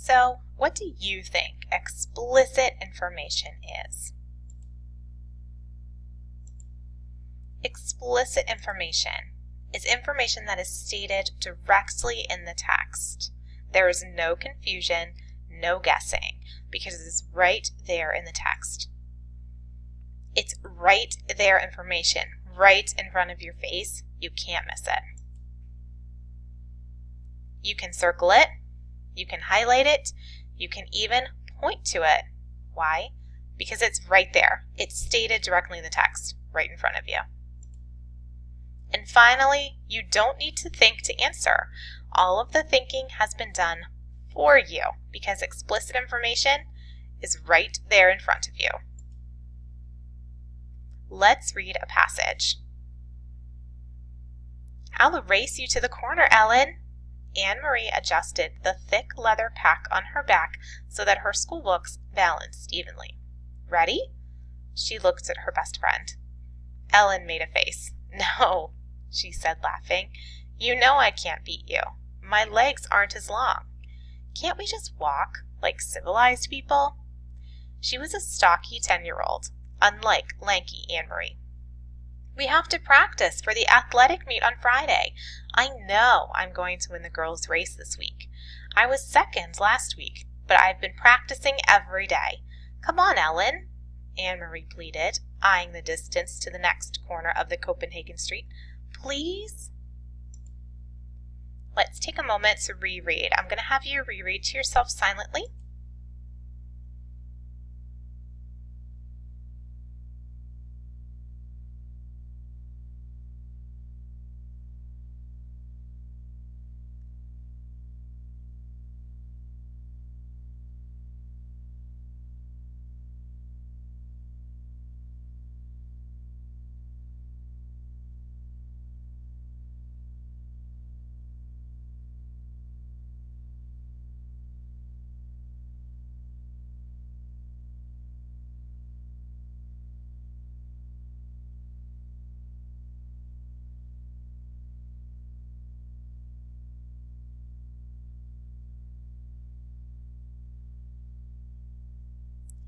So, what do you think explicit information is? Explicit information is information that is stated directly in the text. There is no confusion, no guessing, because it is right there in the text. It's right there information, right in front of your face. You can't miss it. You can circle it, you can highlight it, you can even point to it. Why? Because it's right there. It's stated directly in the text, right in front of you. And finally, you don't need to think to answer. All of the thinking has been done for you because explicit information is right there in front of you. Let's read a passage. I'll race you to the corner, Ellen. Anne-Marie adjusted the thick leather pack on her back so that her school books balanced evenly. Ready? She looked at her best friend. Ellen made a face. No, she said, laughing. You know I can't beat you. My legs aren't as long. Can't we just walk like civilized people? She was a stocky 10-year-old, unlike lanky Anne-Marie. We have to practice for the athletic meet on Friday. I know I'm going to win the girls' race this week. I was second last week, but I've been practicing every day. Come on, Ellen, Anne-Marie pleaded, eyeing the distance to the next corner of the Copenhagen street. Please? Let's take a moment to reread. I'm going to have you reread to yourself silently.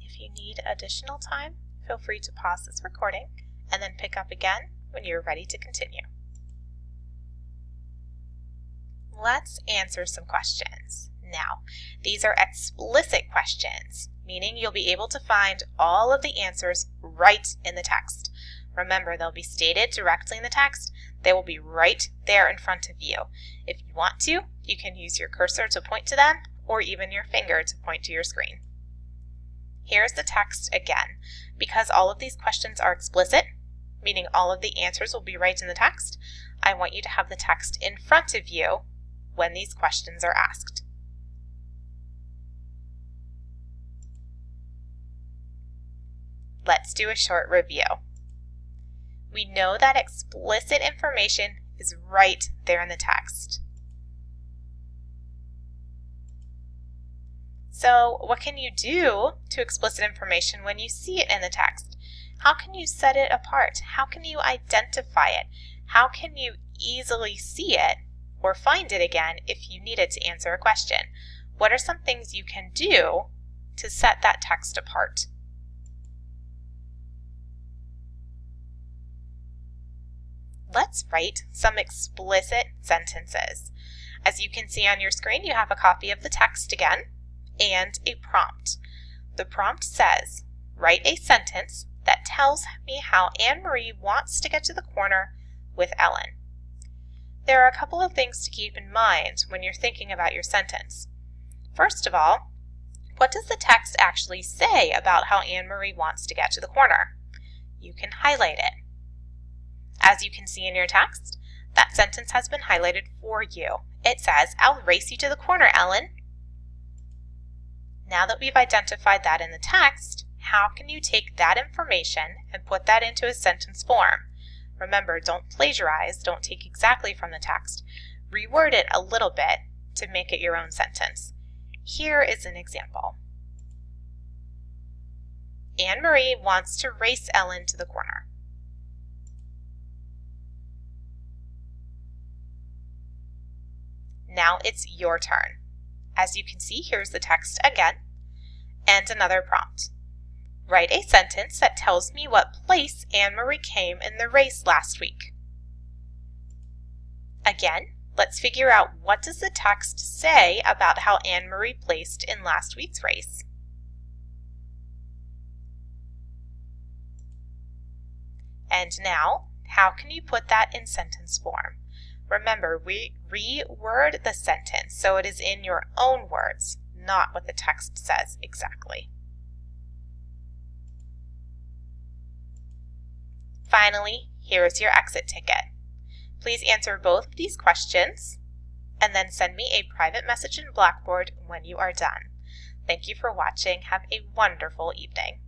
If you need additional time, feel free to pause this recording and then pick up again when you're ready to continue. Let's answer some questions. Now, these are explicit questions, meaning you'll be able to find all of the answers right in the text. Remember, they'll be stated directly in the text. They will be right there in front of you. If you want to, you can use your cursor to point to them or even your finger to point to your screen. Here's the text again. Because all of these questions are explicit, meaning all of the answers will be right in the text, I want you to have the text in front of you when these questions are asked. Let's do a short review. We know that explicit information is right there in the text. So what can you do to explicit information when you see it in the text? How can you set it apart? How can you identify it? How can you easily see it or find it again if you needed to answer a question? What are some things you can do to set that text apart? Let's write some explicit sentences. As you can see on your screen, you have a copy of the text again and a prompt. The prompt says, write a sentence that tells me how Anne-Marie wants to get to the corner with Ellen. There are a couple of things to keep in mind when you're thinking about your sentence. First of all, what does the text actually say about how Anne-Marie wants to get to the corner? You can highlight it. As you can see in your text, that sentence has been highlighted for you. It says, I'll race you to the corner, Ellen. Now that we've identified that in the text, how can you take that information and put that into a sentence form? Remember, don't plagiarize, don't take exactly from the text. Reword it a little bit to make it your own sentence. Here is an example. Anne-Marie wants to race Ellen to the corner. Now it's your turn. As you can see, here's the text again, and another prompt. Write a sentence that tells me what place Anne-Marie came in the race last week. Again, let's figure out what does the text say about how Anne-Marie placed in last week's race. And now, how can you put that in sentence form? Remember, we reword the sentence so it is in your own words, not what the text says exactly. Finally, here is your exit ticket. Please answer both of these questions and then send me a private message in Blackboard when you are done. Thank you for watching. Have a wonderful evening.